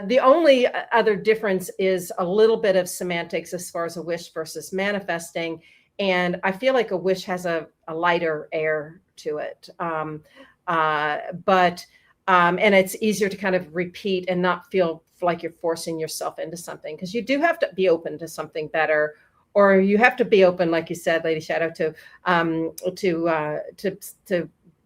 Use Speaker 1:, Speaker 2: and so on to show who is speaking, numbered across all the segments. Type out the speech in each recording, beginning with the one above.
Speaker 1: The only other difference is a little bit of semantics as far as a wish versus manifesting. And I feel like a wish has a lighter air to it. And it's easier to kind of repeat and not feel like you're forcing yourself into something, because you do have to be open to something better, or you have to be open, like you said, Lady Shadow, to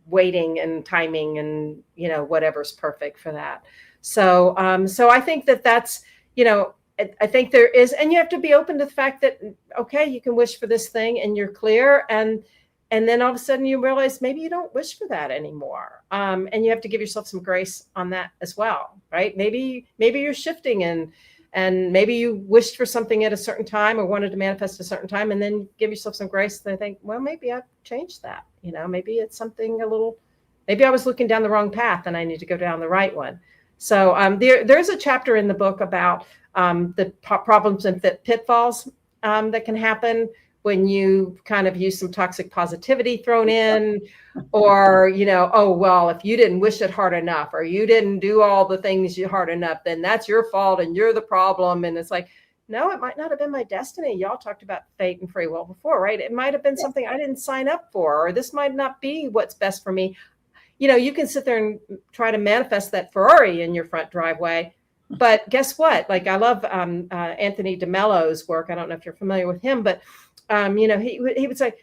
Speaker 1: waiting and timing and, whatever's perfect for that. So I think that's, I think there is, and you have to be open to the fact that, okay, you can wish for this thing and you're clear. And then all of a sudden you realize maybe you don't wish for that anymore. And you have to give yourself some grace on that as well, right? Maybe you're shifting and maybe you wished for something at a certain time or wanted to manifest a certain time, and then give yourself some grace and think, well, maybe I've changed that. Maybe it's something maybe I was looking down the wrong path and I need to go down the right one. So there's a chapter in the book about the problems and pitfalls that can happen when you kind of use some toxic positivity thrown in, or, oh, well, if you didn't wish it hard enough, or you didn't do all the things hard enough, then that's your fault and you're the problem. And it's like, no, it might not have been my destiny. Y'all talked about fate and free will before, right? It might have been something I didn't sign up for, or this might not be what's best for me. You can sit there and try to manifest that Ferrari in your front driveway. But guess what? Like, I love Anthony DeMello's work. I don't know if you're familiar with him, but he would say,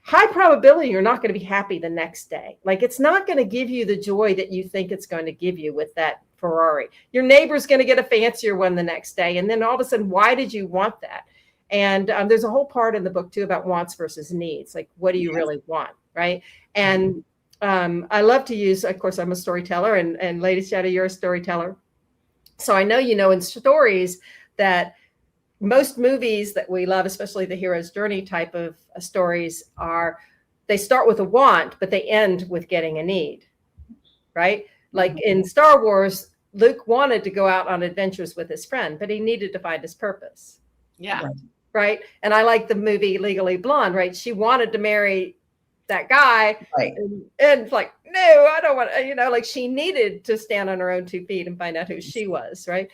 Speaker 1: high probability you're not going to be happy the next day. Like, it's not going to give you the joy that you think it's going to give you with that Ferrari. Your neighbor's going to get a fancier one the next day. And then all of a sudden, why did you want that? And there's a whole part in the book, too, about wants versus needs. Like, what do you really want? Right. And I love to use, of course, I'm a storyteller, and Lady Shadow, you're a storyteller. So I know, in stories that most movies that we love, especially the hero's journey type of stories, they start with a want, but they end with getting a need, right? Like in Star Wars, Luke wanted to go out on adventures with his friend, but he needed to find his purpose.
Speaker 2: Yeah.
Speaker 1: Right. And I like the movie Legally Blonde, right? She wanted to marry that guy, right? And it's like, no, I don't want to, like, she needed to stand on her own 2 feet and find out who she was, right?